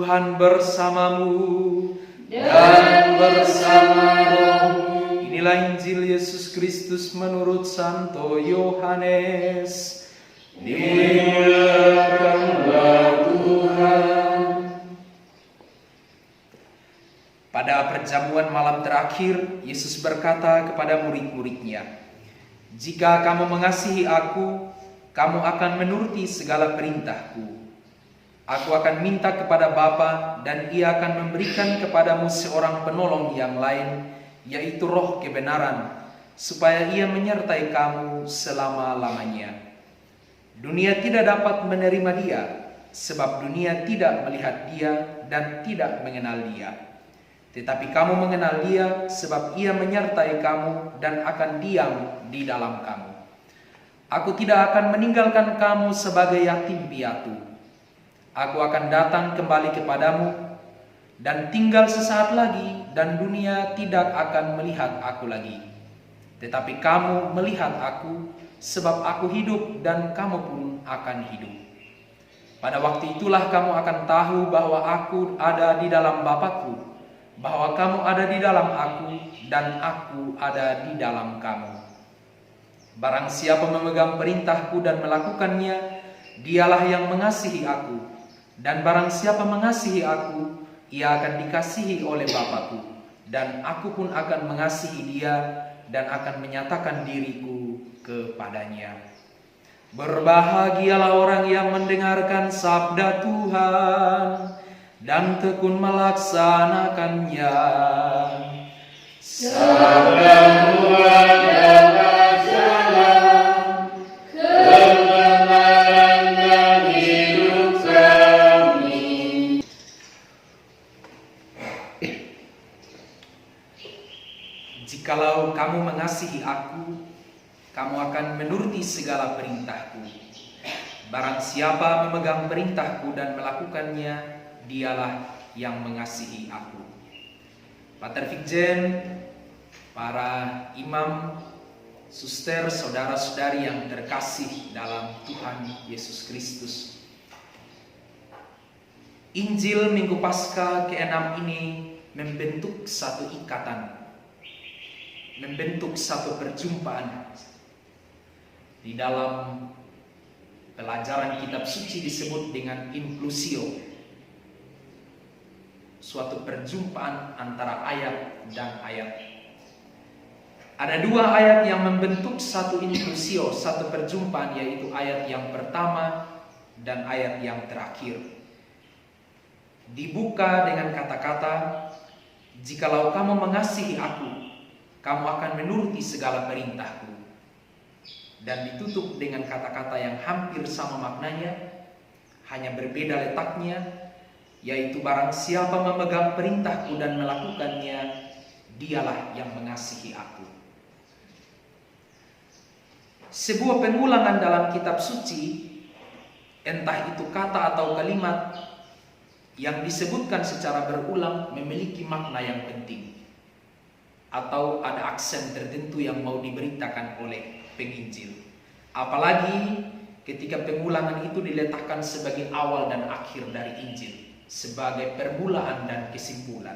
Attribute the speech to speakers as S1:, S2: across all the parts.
S1: Tuhan bersamamu
S2: dan bersama rohmu.
S1: Inilah Injil Yesus Kristus menurut Santo Yohanes.
S2: Dimuliakanlah Tuhan.
S1: Pada perjamuan malam terakhir, Yesus berkata kepada murid-muridnya, "Jika kamu mengasihi aku, kamu akan menuruti segala perintahku. Aku akan minta kepada Bapa dan Ia akan memberikan kepadamu seorang penolong yang lain, yaitu Roh kebenaran, supaya Ia menyertai kamu selama-lamanya. Dunia tidak dapat menerima Dia, sebab dunia tidak melihat Dia dan tidak mengenal Dia. Tetapi kamu mengenal Dia, sebab Ia menyertai kamu dan akan diam di dalam kamu. Aku tidak akan meninggalkan kamu sebagai yatim piatu. Aku akan datang kembali kepadamu dan tinggal sesaat lagi, dan dunia tidak akan melihat aku lagi. Tetapi kamu melihat aku, sebab aku hidup dan kamu pun akan hidup. Pada waktu itulah kamu akan tahu bahwa aku ada di dalam Bapa-Ku, bahwa kamu ada di dalam aku, dan aku ada di dalam kamu. Barang siapa memegang perintahku dan melakukannya, dialah yang mengasihi aku. Dan barang siapa mengasihi aku, ia akan dikasihi oleh Bapa-Ku. Dan aku pun akan mengasihi dia dan akan menyatakan diriku kepadanya." Berbahagialah orang yang mendengarkan sabda Tuhan dan tekun melaksanakannya.
S2: Sabda Tuhan adalah jalan kebenaran dan hidup kami.
S1: Jikalau kamu mengasihi aku, kamu akan menuruti segala perintahku. Barang siapa memegang perintahku dan melakukannya, dialah yang mengasihi aku. Pater Fikjen, para imam, suster, saudara-saudari yang terkasih dalam Tuhan Yesus Kristus. Injil Minggu Paskah ke-6 ini membentuk satu ikatan, membentuk satu perjumpaan. Di dalam pelajaran kitab suci disebut dengan inclusio, suatu perjumpaan antara ayat dan ayat. Ada dua ayat yang membentuk satu inclusio, satu perjumpaan, yaitu ayat yang pertama dan ayat yang terakhir. Dibuka dengan kata-kata, "Jikalau kamu mengasihi aku, kamu akan menuruti segala perintahku." Dan ditutup dengan kata-kata yang hampir sama maknanya, hanya berbeda letaknya, yaitu barang siapa memegang perintahku dan melakukannya, dialah yang mengasihi aku. Sebuah pengulangan dalam kitab suci, entah itu kata atau kalimat yang disebutkan secara berulang, memiliki makna yang penting, atau ada aksen tertentu yang mau diberitakan oleh penginjil. Apalagi ketika pengulangan itu diletakkan sebagai awal dan akhir dari Injil, sebagai permulaan dan kesimpulan.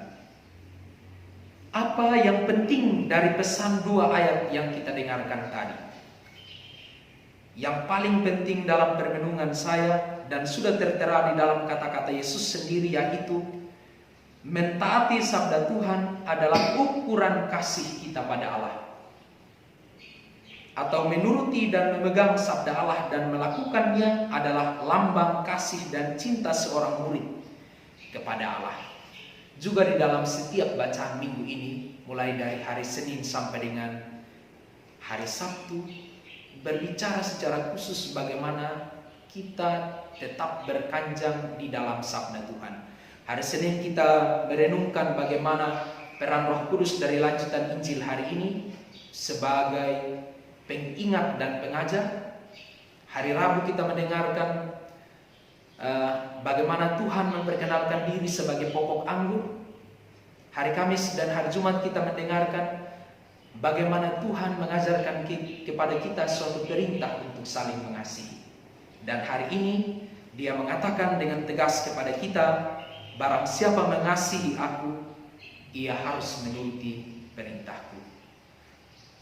S1: Apa yang penting dari pesan dua ayat yang kita dengarkan tadi? Yang paling penting dalam permenungan saya dan sudah tertera di dalam kata-kata Yesus sendiri, yaitu mentaati sabda Tuhan adalah ukuran kasih kita pada Allah. Atau menuruti dan memegang sabda Allah dan melakukannya adalah lambang kasih dan cinta seorang murid kepada Allah. Juga di dalam setiap bacaan minggu ini, mulai dari hari Senin sampai dengan hari Sabtu, berbicara secara khusus bagaimana kita tetap berkanjang di dalam sabda Tuhan. Hari Senin kita merenungkan bagaimana peran Roh Kudus dari lanjutan Injil hari ini sebagai pengingat dan pengajar. Hari Rabu kita mendengarkan bagaimana Tuhan memperkenalkan diri sebagai pokok anggur. Hari Kamis dan hari Jumat kita mendengarkan bagaimana Tuhan mengajarkan kepada kita suatu perintah untuk saling mengasihi. Dan hari ini Dia mengatakan dengan tegas kepada kita barang siapa mengasihi aku, ia harus menuruti perintahku.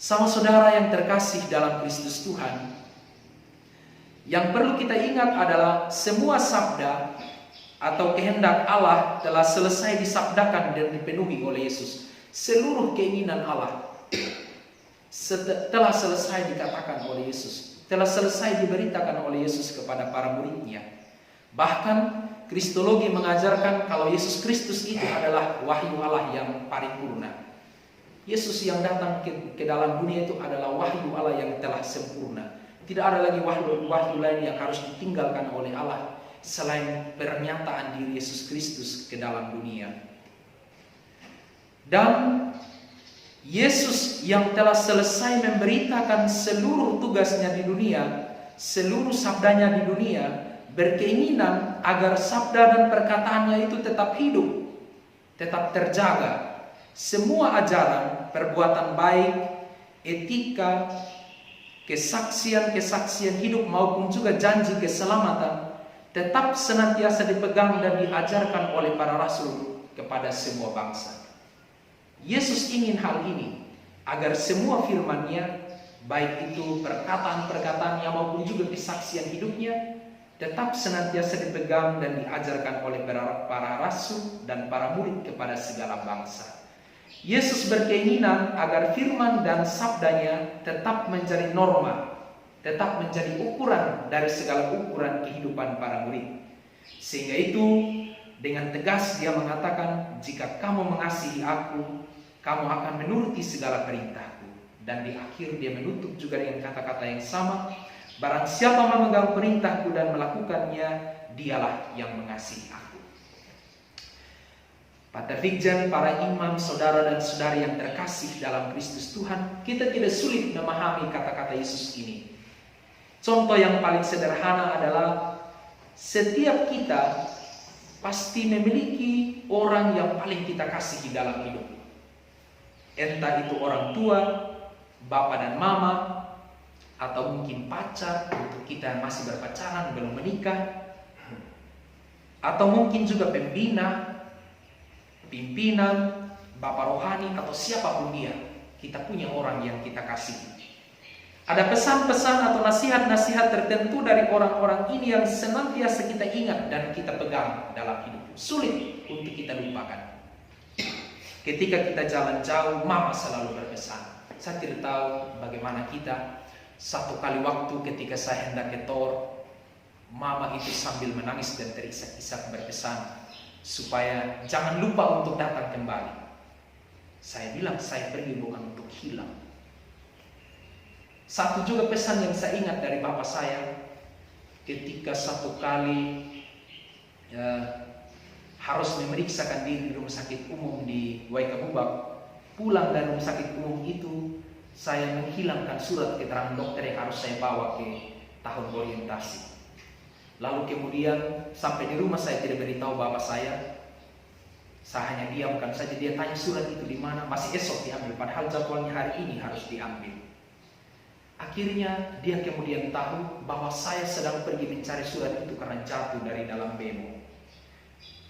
S1: Sama saudara yang terkasih dalam Kristus Tuhan, yang perlu kita ingat adalah semua sabda atau kehendak Allah telah selesai disabdakan dan dipenuhi oleh Yesus. Seluruh keinginan Allah telah selesai dikatakan oleh Yesus, telah selesai diberitakan oleh Yesus kepada para muridnya. Bahkan Kristologi mengajarkan kalau Yesus Kristus itu adalah wahyu Allah yang paripurna. Yesus yang datang ke dalam dunia itu adalah wahyu Allah yang telah sempurna. Tidak ada lagi wahyu lain yang harus ditinggalkan oleh Allah selain pernyataan diri Yesus Kristus ke dalam dunia. Dan Yesus yang telah selesai memberitakan seluruh tugasnya di dunia, seluruh sabdanya di dunia, berkeinginan agar sabda dan perkataannya itu tetap hidup, tetap terjaga. Semua ajaran, perbuatan baik, etika, kesaksian hidup maupun juga janji keselamatan tetap senantiasa dipegang dan diajarkan oleh para rasul kepada semua bangsa. Yesus ingin hal ini agar semua firman-Nya, baik itu perkataan-perkataannya maupun juga kesaksian hidupnya, tetap senantiasa dipegang dan diajarkan oleh para rasul dan para murid kepada segala bangsa. Yesus berkeinginan agar firman dan sabdanya tetap menjadi norma, tetap menjadi ukuran dari segala ukuran kehidupan para murid. Sehingga itu dengan tegas dia mengatakan, jika kamu mengasihi aku, kamu akan menuruti segala perintahku. Dan di akhir dia menutup juga dengan kata-kata yang sama, barang siapa memegang perintahku dan melakukannya, dialah yang mengasihi aku. Pater Vigjan, para imam, saudara dan saudari yang terkasih dalam Kristus Tuhan, kita tidak sulit memahami kata-kata Yesus ini. Contoh yang paling sederhana adalah setiap kita pasti memiliki orang yang paling kita kasihi dalam hidup. Entah itu orang tua, bapak dan mama, atau mungkin pacar untuk kita yang masih berpacaran belum menikah, atau mungkin juga pembina, pimpinan, bapak rohani, atau siapapun dia. Kita punya orang yang kita kasihi. Ada pesan-pesan atau nasihat-nasihat tertentu dari orang-orang ini yang senantiasa kita ingat dan kita pegang dalam hidup. Sulit untuk kita lupakan. Ketika kita jalan jauh, mama selalu berpesan. Saya tidak tahu bagaimana kita. Satu kali waktu ketika saya hendak ke Tor, mama itu sambil menangis dan terisak-isak berpesan supaya jangan lupa untuk datang kembali. Saya bilang saya pergi bukan untuk hilang. Satu juga pesan yang saya ingat dari bapak saya, ketika satu kali harus memeriksakan diri di rumah sakit umum di Waikabubak, pulang dari rumah sakit umum itu, saya menghilangkan surat keterangan dokter yang harus saya bawa ke tahun orientasi. Lalu kemudian sampai di rumah saya tidak beritahu bapak saya hanya diamkan saja. Dia tanya surat itu di mana, masih esok diambil, padahal jadwalnya hari ini harus diambil. Akhirnya dia kemudian tahu bahwa saya sedang pergi mencari surat itu karena jatuh dari dalam bemo.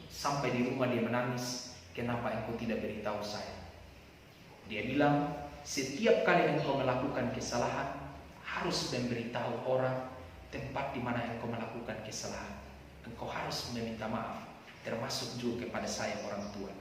S1: Sampai di rumah dia menangis, kenapa engkau tidak beritahu saya? Dia bilang, setiap kali engkau melakukan kesalahan, harus memberitahu orang tempat di mana engkau melakukan kesalahan. Engkau harus meminta maaf, termasuk juga kepada saya orang tua.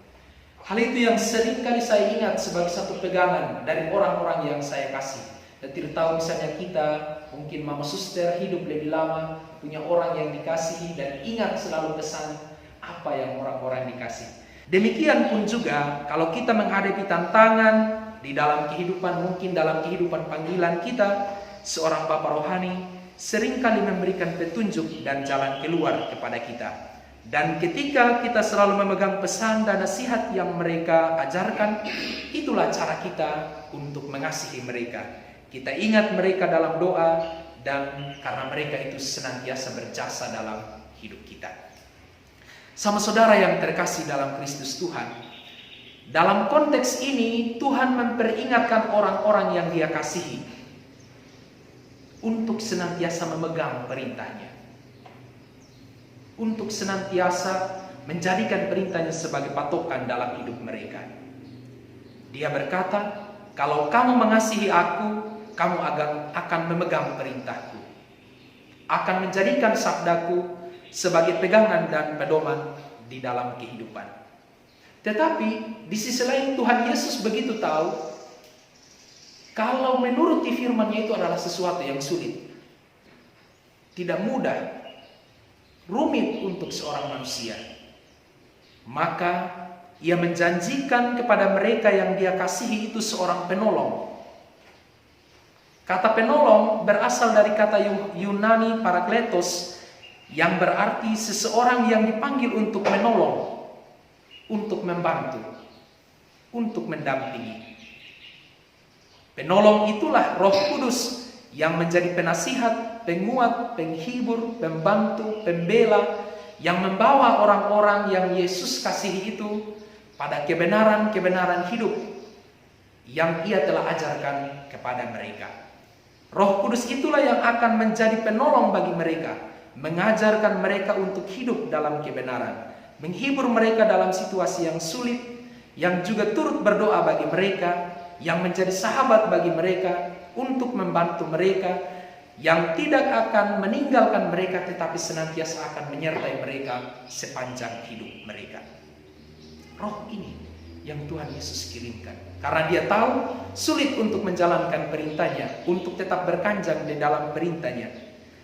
S1: Hal itu yang sering kali saya ingat sebagai satu pegangan dari orang-orang yang saya kasih. Dan tidak tahu misalnya kita, mungkin mama suster hidup lebih lama, punya orang yang dikasihi dan ingat selalu pesan apa yang orang-orang dikasih. Demikian pun juga kalau kita menghadapi tantangan di dalam kehidupan, mungkin dalam kehidupan panggilan kita, seorang bapak rohani seringkali memberikan petunjuk dan jalan keluar kepada kita. Dan ketika kita selalu memegang pesan dan nasihat yang mereka ajarkan, itulah cara kita untuk mengasihi mereka. Kita ingat mereka dalam doa, dan karena mereka itu senantiasa berjasa dalam hidup kita. Sama saudara yang terkasih dalam Kristus Tuhan, dalam konteks ini Tuhan memperingatkan orang-orang yang Dia kasihi untuk senantiasa memegang perintahnya, untuk senantiasa menjadikan perintahnya sebagai patokan dalam hidup mereka. Dia berkata, kalau kamu mengasihi aku, kamu akan memegang perintahku, akan menjadikan sabdaku sebagai pegangan dan pedoman di dalam kehidupan. Tetapi di sisi lain Tuhan Yesus begitu tahu kalau menuruti firman-Nya itu adalah sesuatu yang sulit, tidak mudah, rumit untuk seorang manusia. Maka Ia menjanjikan kepada mereka yang Dia kasihi itu seorang penolong. Kata penolong berasal dari kata Yunani parakletos, yang berarti seseorang yang dipanggil untuk menolong, untuk membantu, untuk mendampingi. Penolong itulah Roh Kudus yang menjadi penasihat, penguat, penghibur, pembantu, pembela, yang membawa orang-orang yang Yesus kasihi itu pada kebenaran-kebenaran hidup yang Ia telah ajarkan kepada mereka. Roh Kudus itulah yang akan menjadi penolong bagi mereka, mengajarkan mereka untuk hidup dalam kebenaran, menghibur mereka dalam situasi yang sulit, yang juga turut berdoa bagi mereka, yang menjadi sahabat bagi mereka, untuk membantu mereka, yang tidak akan meninggalkan mereka tetapi senantiasa akan menyertai mereka sepanjang hidup mereka. Roh ini yang Tuhan Yesus kirimkan, karena Dia tahu sulit untuk menjalankan perintahnya, untuk tetap berkanjang di dalam perintahnya,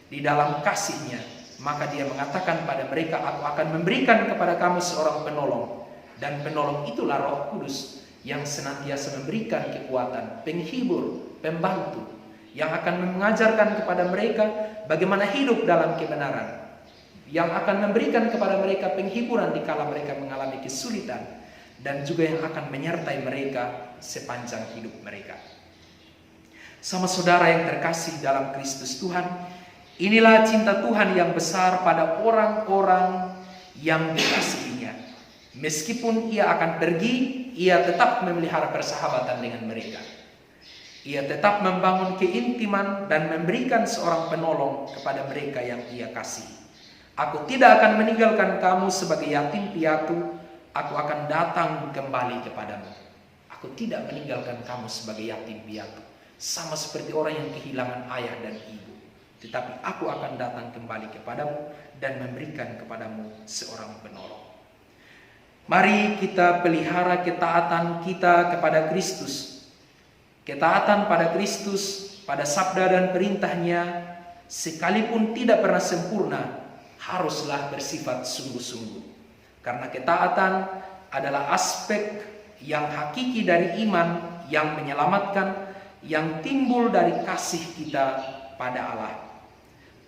S1: di dalam kasih-Nya. Maka Dia mengatakan pada mereka, aku akan memberikan kepada kamu seorang penolong, dan penolong itulah Roh Kudus yang senantiasa memberikan kekuatan, penghibur, pembantu, yang akan mengajarkan kepada mereka bagaimana hidup dalam kebenaran, yang akan memberikan kepada mereka penghiburan di kala mereka mengalami kesulitan, dan juga yang akan menyertai mereka sepanjang hidup mereka. Sama saudara yang terkasih dalam Kristus Tuhan, inilah cinta Tuhan yang besar pada orang-orang yang dikasihinya. Meskipun Ia akan pergi, Ia tetap memelihara persahabatan dengan mereka. Ia tetap membangun keintiman dan memberikan seorang penolong kepada mereka yang Ia kasihi. Aku tidak akan meninggalkan kamu sebagai yatim piatu, aku akan datang kembali kepadamu. Aku tidak meninggalkan kamu sebagai yatim piatu, sama seperti orang yang kehilangan ayah dan ibu. Tetapi aku akan datang kembali kepadamu dan memberikan kepadamu seorang penolong. Mari kita pelihara ketaatan kita kepada Kristus. Ketaatan pada Kristus, pada sabda dan perintahnya, sekalipun tidak pernah sempurna, haruslah bersifat sungguh-sungguh. Karena ketaatan adalah aspek yang hakiki dari iman yang menyelamatkan, yang timbul dari kasih kita pada Allah.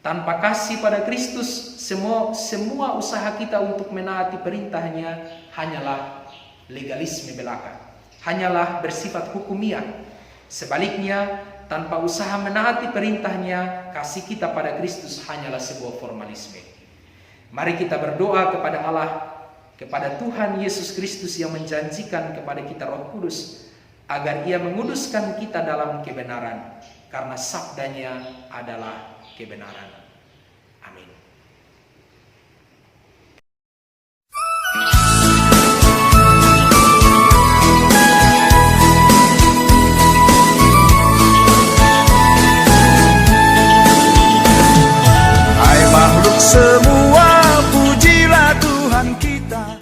S1: Tanpa kasih pada Kristus, semua usaha kita untuk menaati perintahnya hanyalah legalisme belaka, hanyalah bersifat hukumiah. Sebaliknya, tanpa usaha menaati perintahnya, kasih kita pada Kristus hanyalah sebuah formalisme. Mari kita berdoa kepada Allah, kepada Tuhan Yesus Kristus yang menjanjikan kepada kita Roh Kudus, agar Ia menguduskan kita dalam kebenaran, karena sabdanya adalah kebenaran. Amin.